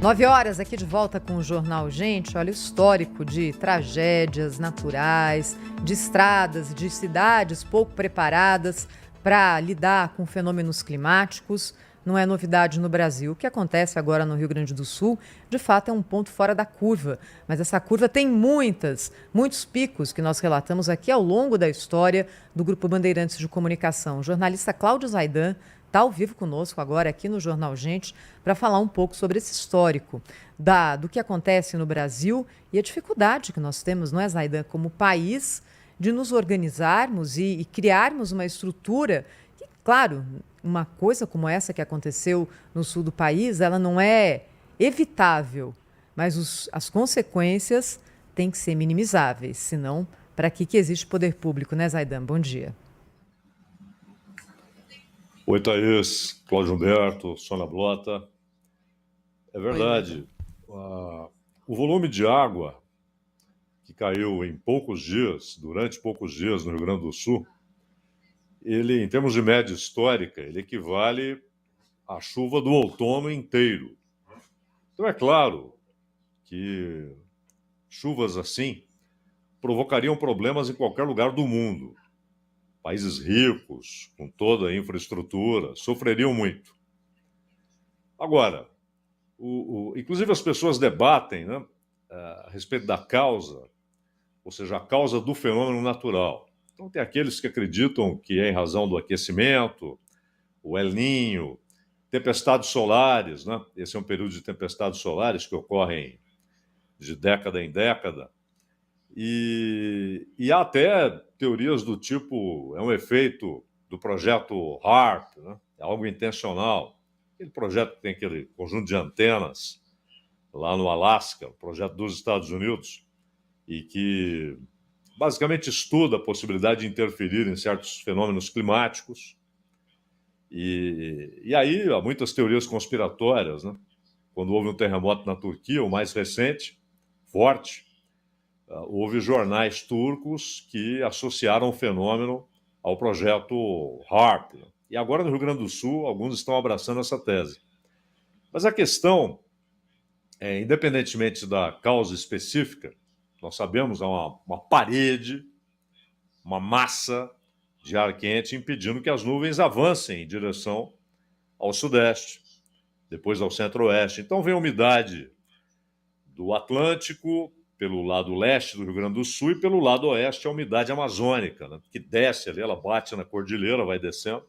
9 horas aqui de volta com o Jornal Gente. Olha, o histórico de tragédias naturais, de estradas, de cidades pouco preparadas para lidar com fenômenos climáticos. Não é novidade no Brasil. O que acontece agora no Rio Grande do Sul, de fato, é um ponto fora da curva. Mas essa curva tem muitos picos que nós relatamos aqui ao longo da história do Grupo Bandeirantes de Comunicação. O jornalista Cláudio Zaidan está ao vivo conosco agora aqui no Jornal Gente para falar um pouco sobre esse histórico do que acontece no Brasil e a dificuldade que nós temos, não é, Zaidan, como país, de nos organizarmos e criarmos uma estrutura que, claro, uma coisa como essa que aconteceu no sul do país, ela não é evitável, mas as consequências têm que ser minimizáveis, senão, para que existe poder público, né, Zaidan? Bom dia. Oi, Thaís, Cláudio Humberto, Sônia Blota. É verdade, o volume de água que caiu em poucos dias, durante poucos dias no Rio Grande do Sul, ele, em termos de média histórica, ele equivale à chuva do outono inteiro. Então é claro que chuvas assim provocariam problemas em qualquer lugar do mundo. Países ricos, com toda a infraestrutura, sofreriam muito. Agora, inclusive as pessoas debatem, né, a respeito da causa, ou seja, a causa do fenômeno natural. Então tem aqueles que acreditam que é em razão do aquecimento, o El Niño, tempestades solares, né? Esse é um período de tempestades solares que ocorrem de década em década. E há até teorias do tipo, é um efeito do projeto HAARP, né? É algo intencional. Aquele projeto que tem aquele conjunto de antenas lá no Alasca, um projeto dos Estados Unidos, e que basicamente estuda a possibilidade de interferir em certos fenômenos climáticos. E aí há muitas teorias conspiratórias, né? Quando houve um terremoto na Turquia, o mais recente, forte, houve jornais turcos que associaram o fenômeno ao projeto HAARP. E agora no Rio Grande do Sul, alguns estão abraçando essa tese. Mas a questão, independentemente da causa específica, nós sabemos, há uma parede, uma massa de ar quente impedindo que as nuvens avancem em direção ao sudeste, depois ao centro-oeste. Então vem a umidade do Atlântico, pelo lado leste do Rio Grande do Sul, e pelo lado oeste a umidade amazônica, né, que desce ali, ela bate na cordilheira, vai descendo.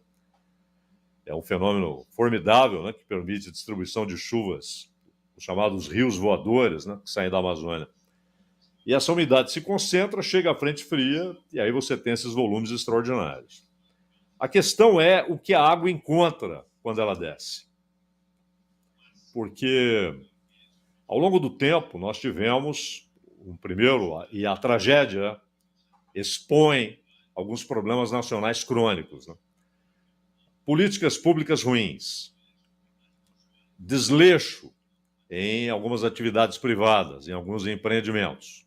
É um fenômeno formidável, né, que permite a distribuição de chuvas, os chamados rios voadores, né, que saem da Amazônia. E essa umidade se concentra, chega à frente fria, e aí você tem esses volumes extraordinários. A questão é o que a água encontra quando ela desce. Porque, ao longo do tempo, nós tivemos um primeiro, e a tragédia expõe alguns problemas nacionais crônicos, né? Políticas públicas ruins, desleixo em algumas atividades privadas, em alguns empreendimentos.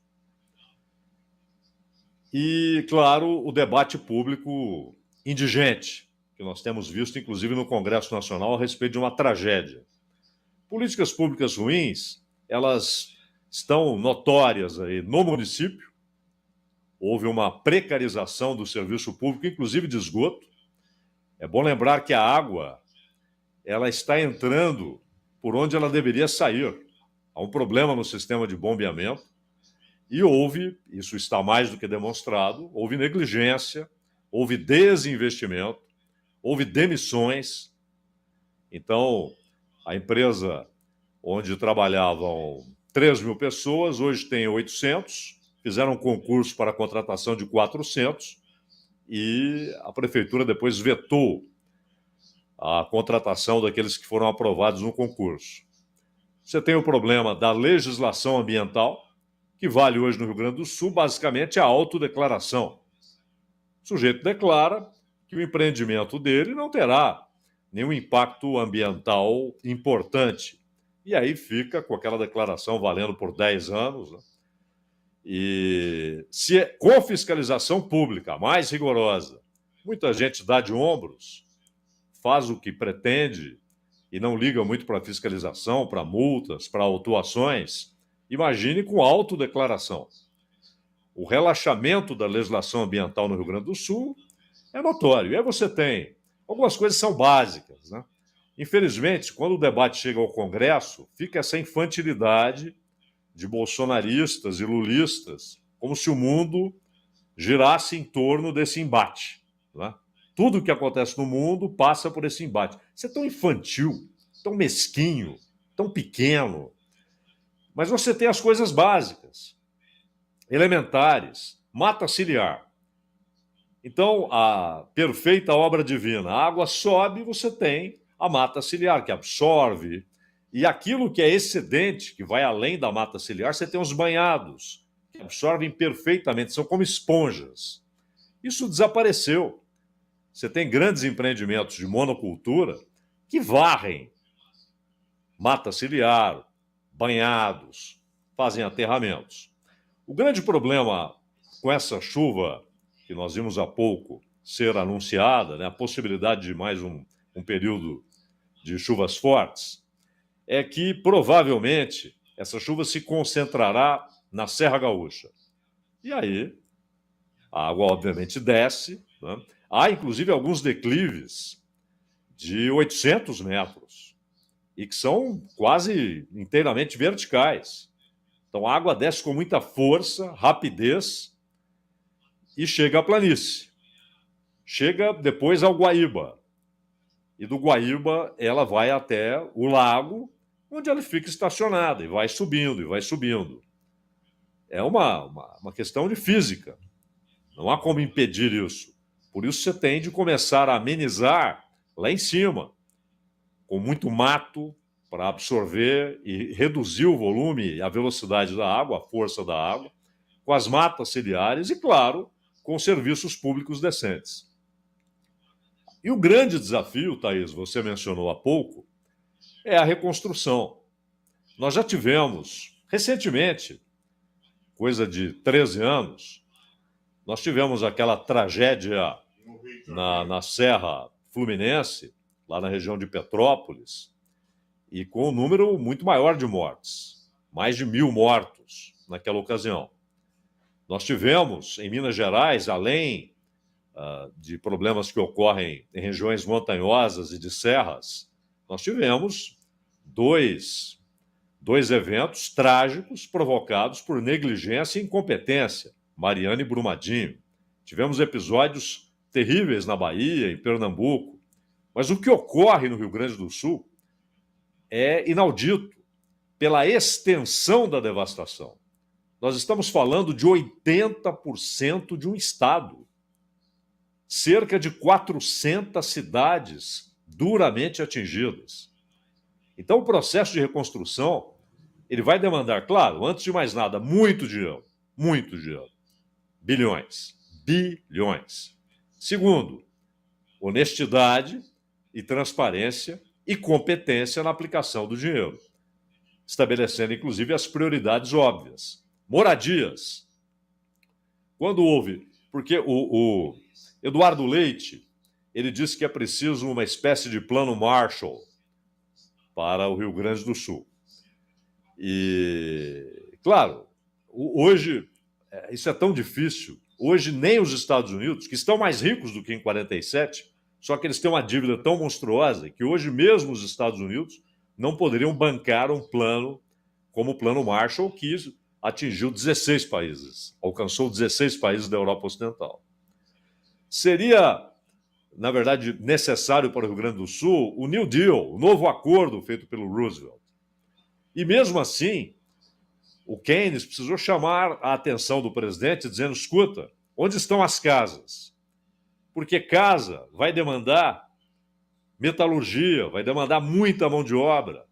E, claro, o debate público indigente, que nós temos visto, inclusive, no Congresso Nacional, a respeito de uma tragédia. Políticas públicas ruins, elas estão notórias aí no município. Houve uma precarização do serviço público, inclusive de esgoto. É bom lembrar que a água, ela está entrando por onde ela deveria sair. Há um problema no sistema de bombeamento. E houve, isso está mais do que demonstrado, houve negligência, houve desinvestimento, houve demissões. Então, a empresa onde trabalhavam 3.000 pessoas, hoje tem 800, fizeram um concurso para a contratação de 400 e a prefeitura depois vetou a contratação daqueles que foram aprovados no concurso. Você tem o problema da legislação ambiental, que vale hoje no Rio Grande do Sul, basicamente a autodeclaração. O sujeito declara que o empreendimento dele não terá nenhum impacto ambiental importante. E aí fica com aquela declaração valendo por 10 anos. Né? E com fiscalização pública mais rigorosa, muita gente dá de ombros, faz o que pretende e não liga muito para fiscalização, para multas, para autuações, imagine com autodeclaração. O relaxamento da legislação ambiental no Rio Grande do Sul é notório. E aí você tem algumas coisas que são básicas, né? Infelizmente, quando o debate chega ao Congresso, fica essa infantilidade de bolsonaristas e lulistas, como se o mundo girasse em torno desse embate, né? Tudo o que acontece no mundo passa por esse embate. Isso é tão infantil, tão mesquinho, tão pequeno. Mas você tem as coisas básicas, elementares, mata ciliar. Então, a perfeita obra divina, a água sobe, você tem a mata ciliar, que absorve. E aquilo que é excedente, que vai além da mata ciliar, você tem os banhados, que absorvem perfeitamente, são como esponjas. Isso desapareceu. Você tem grandes empreendimentos de monocultura que varrem mata ciliar, banhados, fazem aterramentos. O grande problema com essa chuva que nós vimos há pouco ser anunciada, né, a possibilidade de mais um período de chuvas fortes, é que provavelmente essa chuva se concentrará na Serra Gaúcha. E aí a água obviamente desce, né? Há inclusive alguns declives de 800 metros e que são quase inteiramente verticais. Então a água desce com muita força, rapidez e chega à planície. Chega depois ao Guaíba. E do Guaíba ela vai até o lago, onde ela fica estacionada e vai subindo, e vai subindo. É uma questão de física. Não há como impedir isso. Por isso você tem de começar a amenizar lá em cima, com muito mato para absorver e reduzir o volume e a velocidade da água, a força da água, com as matas ciliares e, claro, com serviços públicos decentes. E o grande desafio, Thaís, você mencionou há pouco, é a reconstrução. Nós já tivemos, recentemente, coisa de 13 anos, nós tivemos aquela tragédia na Serra Fluminense, lá na região de Petrópolis, e com um número muito maior de mortes, mais de 1.000 mortos naquela ocasião. Nós tivemos, em Minas Gerais, além de problemas que ocorrem em regiões montanhosas e de serras, nós tivemos dois eventos trágicos provocados por negligência e incompetência, Mariana e Brumadinho. Tivemos episódios terríveis na Bahia, em Pernambuco, mas o que ocorre no Rio Grande do Sul é inaudito pela extensão da devastação. Nós estamos falando de 80% de um estado. Cerca de 400 cidades duramente atingidas. Então, o processo de reconstrução, ele vai demandar, claro, antes de mais nada, muito dinheiro. Bilhões. Segundo, honestidade e transparência e competência na aplicação do dinheiro, estabelecendo, inclusive, as prioridades óbvias. Moradias. Quando houve... Porque o Eduardo Leite, ele disse que é preciso uma espécie de plano Marshall para o Rio Grande do Sul. E, claro, hoje isso é tão difícil. Hoje nem os Estados Unidos, que estão mais ricos do que em 47, só que eles têm uma dívida tão monstruosa que hoje mesmo os Estados Unidos não poderiam bancar um plano como o Plano Marshall, que atingiu 16 países, alcançou 16 países da Europa Ocidental. Seria, na verdade, necessário para o Rio Grande do Sul o New Deal, o novo acordo feito pelo Roosevelt. E mesmo assim, o Keynes precisou chamar a atenção do presidente dizendo, escuta, onde estão as casas? Porque casa vai demandar metalurgia, vai demandar muita mão de obra,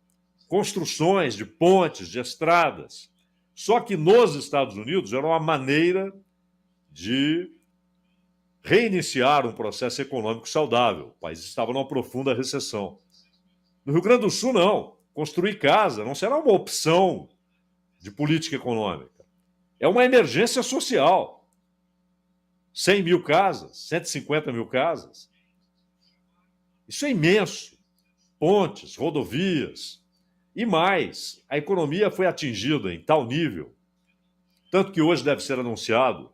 construções de pontes, de estradas. Só que nos Estados Unidos era uma maneira de reiniciar um processo econômico saudável. O país estava numa profunda recessão. No Rio Grande do Sul, não. Construir casa não será uma opção de política econômica. É uma emergência social. 100 mil casas, 150 mil casas. Isso é imenso. pontes, rodovias. E mais, a economia foi atingida em tal nível, tanto que hoje deve ser anunciado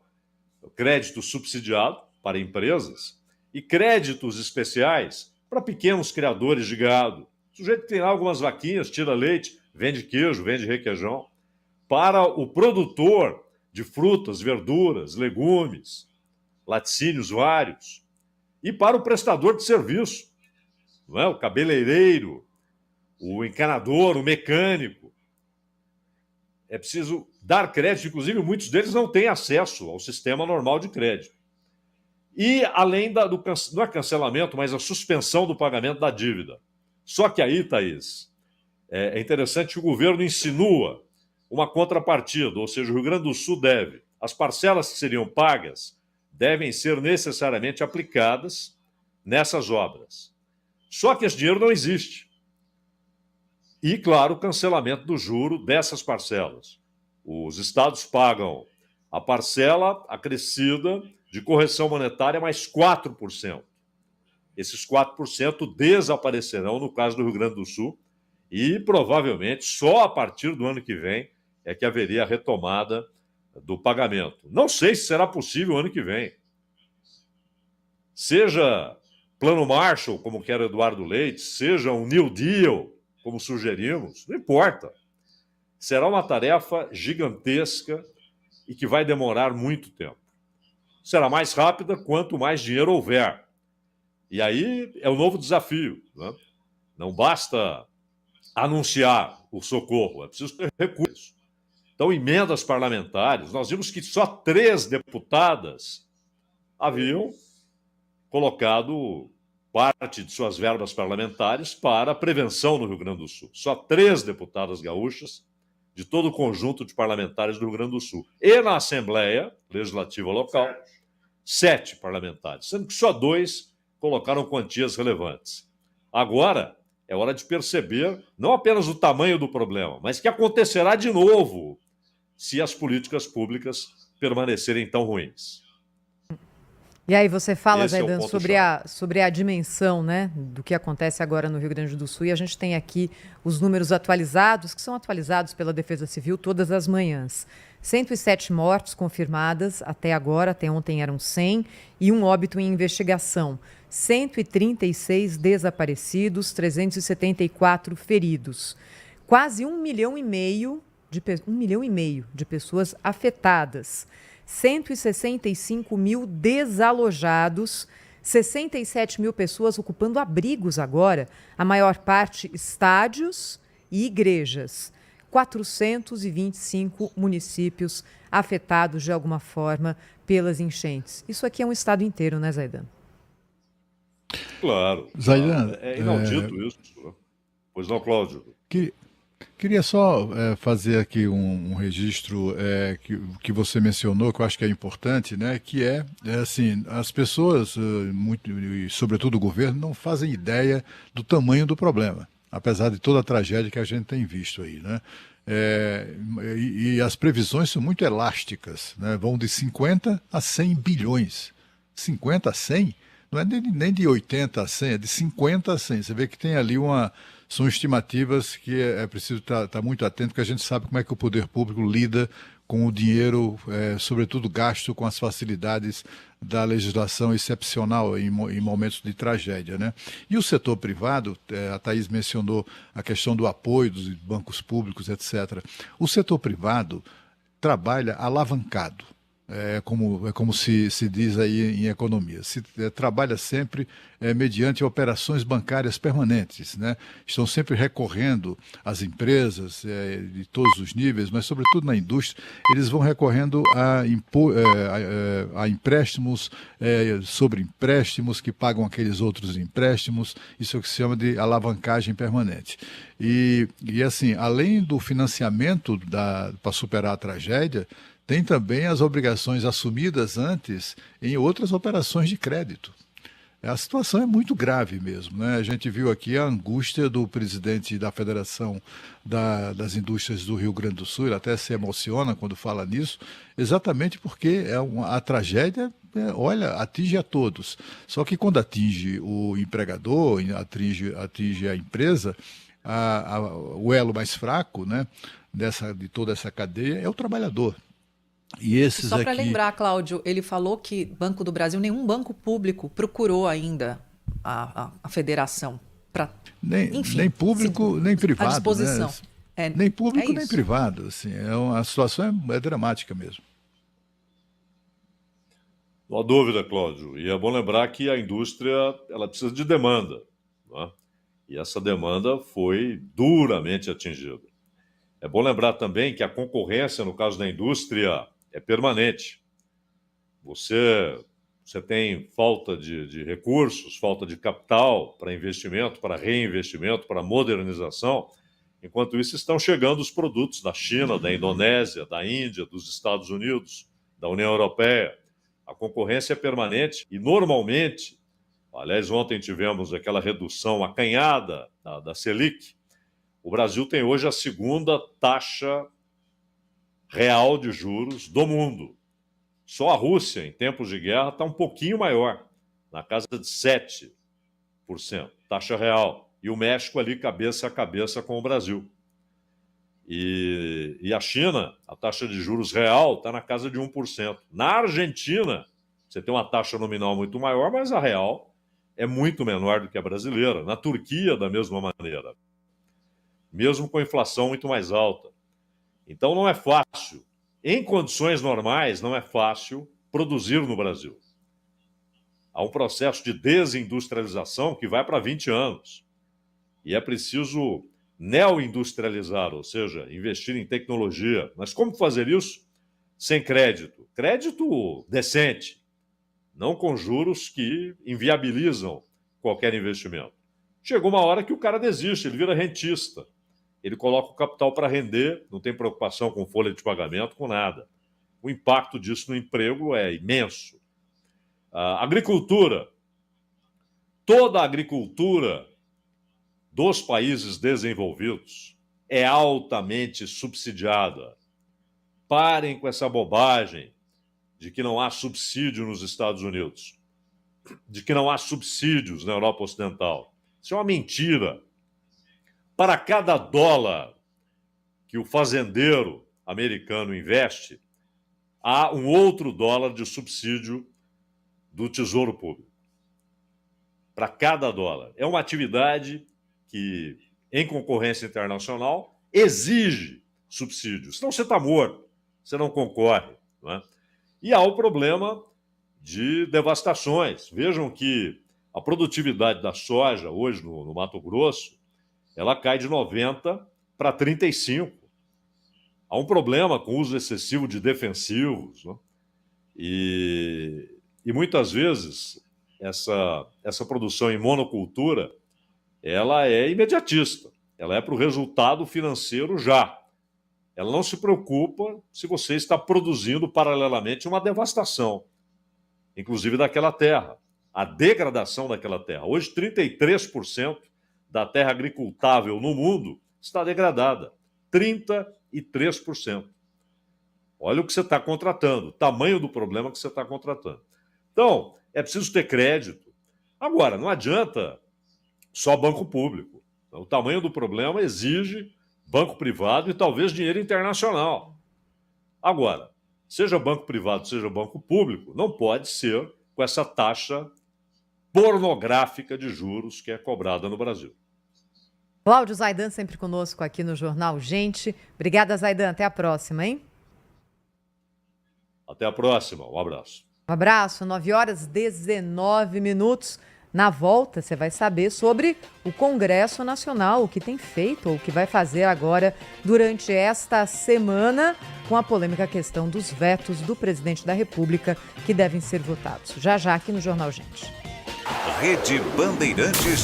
crédito subsidiado para empresas e créditos especiais para pequenos criadores de gado. O sujeito tem lá algumas vaquinhas, tira leite, vende queijo, vende requeijão. Para o produtor de frutas, verduras, legumes, laticínios vários. E para o prestador de serviço, não é? O cabeleireiro, o encanador, o mecânico. É preciso dar crédito, inclusive muitos deles não têm acesso ao sistema normal de crédito. E além não é cancelamento, mas a suspensão do pagamento da dívida. Só que aí, Thaís, é interessante que o governo insinua uma contrapartida, ou seja, o Rio Grande do Sul deve. As parcelas que seriam pagas devem ser necessariamente aplicadas nessas obras. Só que esse dinheiro não existe. E, claro, o cancelamento do juro dessas parcelas. Os estados pagam a parcela acrescida de correção monetária mais 4%. Esses 4% desaparecerão no caso do Rio Grande do Sul e, provavelmente, só a partir do ano que vem é que haveria a retomada do pagamento. Não sei se será possível ano que vem. Seja Plano Marshall, como quer Eduardo Leite, seja um New Deal, como sugerimos, não importa. Será uma tarefa gigantesca e que vai demorar muito tempo. Será mais rápida quanto mais dinheiro houver. E aí é o novo desafio, né? Não basta anunciar o socorro, é preciso ter recursos. Então, emendas parlamentares, nós vimos que só 3 deputadas haviam colocado parte de suas verbas parlamentares para a prevenção no Rio Grande do Sul. Só 3 deputadas gaúchas de todo o conjunto de parlamentares do Rio Grande do Sul. E na Assembleia Legislativa Local, 7 parlamentares, sendo que só 2 colocaram quantias relevantes. Agora é hora de perceber não apenas o tamanho do problema, mas que acontecerá de novo se as políticas públicas permanecerem tão ruins. E aí você fala, Esse é o Zaidan, ponto sobre a dimensão, né, do que acontece agora no Rio Grande do Sul. E a gente tem aqui os números atualizados, que são atualizados pela Defesa Civil todas as manhãs. 107 mortes confirmadas até agora, até ontem eram 100, e um óbito em investigação. 136 desaparecidos, 374 feridos. Quase 1,5 milhão de pessoas afetadas. 165 mil desalojados, 67 mil pessoas ocupando abrigos agora, a maior parte estádios e igrejas. 425 municípios afetados de alguma forma pelas enchentes. Isso aqui é um estado inteiro, né, Zaidan? Claro. Zaidan, é inaudito isso. Pois não, Cláudio? Queria só fazer aqui um registro que você mencionou, que eu acho que é importante, né? Que é assim, as pessoas, muito, e sobretudo o governo, não fazem ideia do tamanho do problema, apesar de toda a tragédia que a gente tem visto aí, né? E as previsões são muito elásticas, né? Vão de 50 a 100 bilhões. 50 a 100? Não é nem de 80 a 100, é de 50 a 100. Você vê que tem ali são estimativas que é preciso estar muito atento, porque a gente sabe como é que o poder público lida com o dinheiro, sobretudo gasto com as facilidades da legislação excepcional em momentos de tragédia, né? E o setor privado, a Thaís mencionou a questão do apoio dos bancos públicos, etc. O setor privado trabalha alavancado. É como se diz aí em economia. Se trabalha sempre mediante operações bancárias permanentes, né? Estão sempre recorrendo às empresas de todos os níveis, mas sobretudo na indústria, eles vão recorrendo a empréstimos sobre empréstimos que pagam aqueles outros empréstimos. Isso é o que se chama de alavancagem permanente. E assim, além do financiamento para superar a tragédia, tem também as obrigações assumidas antes em outras operações de crédito. A situação é muito grave mesmo, né? A gente viu aqui a angústia do presidente da Federação das Indústrias do Rio Grande do Sul, ele até se emociona quando fala nisso, exatamente porque a tragédia, olha, atinge a todos. Só que quando atinge o empregador, atinge a empresa, o elo mais fraco, né, de toda essa cadeia é o trabalhador. E esses Só para aqui... lembrar, Cláudio, ele falou que Banco do Brasil, nenhum banco público procurou ainda a federação para, enfim, nem público, nem privado, à disposição. Né? Nem público, nem isso. privado. Assim, a situação é dramática mesmo. Não há dúvida, Cláudio. E é bom lembrar que a indústria ela precisa de demanda, né? E essa demanda foi duramente atingida. É bom lembrar também que a concorrência, no caso da indústria, é permanente. Você tem falta de recursos, falta de capital para investimento, para reinvestimento, para modernização. Enquanto isso, estão chegando os produtos da China, da Indonésia, da Índia, dos Estados Unidos, da União Europeia. A concorrência é permanente e, normalmente, aliás, ontem tivemos aquela redução acanhada da Selic. O Brasil tem hoje a segunda taxa real de juros do mundo. Só a Rússia, em tempos de guerra, está um pouquinho maior, na casa de 7%, taxa real. E o México ali cabeça a cabeça com o Brasil. E a China, a taxa de juros real está na casa de 1%. Na Argentina, você tem uma taxa nominal muito maior, mas a real é muito menor do que a brasileira. Na Turquia, da mesma maneira. Mesmo com inflação muito mais alta. Então não é fácil. Em condições normais, não é fácil produzir no Brasil. Há um processo de desindustrialização que vai para 20 anos. E é preciso neoindustrializar, ou seja, investir em tecnologia. Mas como fazer isso? Sem crédito. Crédito decente, não com juros que inviabilizam qualquer investimento. Chegou uma hora que o cara desiste, ele vira rentista. Ele coloca o capital para render, não tem preocupação com folha de pagamento, com nada. O impacto disso no emprego é imenso. A agricultura, toda a agricultura dos países desenvolvidos é altamente subsidiada. Parem com essa bobagem de que não há subsídio nos Estados Unidos, de que não há subsídios na Europa Ocidental. Isso é uma mentira. Para cada dólar que o fazendeiro americano investe, há um outro dólar de subsídio do Tesouro Público. Para cada dólar. É uma atividade que, em concorrência internacional, exige subsídios. Senão você está morto, você não concorre. Não é? E há o problema de devastações. Vejam que a produtividade da soja hoje no Mato Grosso, ela cai de 90 para 35. Há um problema com o uso excessivo de defensivos, né? E muitas vezes essa produção em monocultura ela é imediatista, ela é para o resultado financeiro já. Ela não se preocupa se você está produzindo paralelamente uma devastação, inclusive daquela terra, a degradação daquela terra. Hoje, 33% da terra agricultável no mundo está degradada. 33%. Olha o que você está contratando, o tamanho do problema que você está contratando. Então, é preciso ter crédito. Agora, não adianta só banco público. O tamanho do problema exige banco privado e talvez dinheiro internacional. Agora, seja banco privado, seja banco público, não pode ser com essa taxa pornográfica de juros que é cobrada no Brasil. Cláudio Zaidan sempre conosco aqui no Jornal Gente. Obrigada, Zaidan. Até a próxima, hein? Até a próxima. Um abraço. Um abraço. 9h19. Na volta, você vai saber sobre o Congresso Nacional, o que tem feito ou o que vai fazer agora durante esta semana com a polêmica questão dos vetos do presidente da República que devem ser votados. Já já aqui no Jornal Gente. Rede Bandeirantes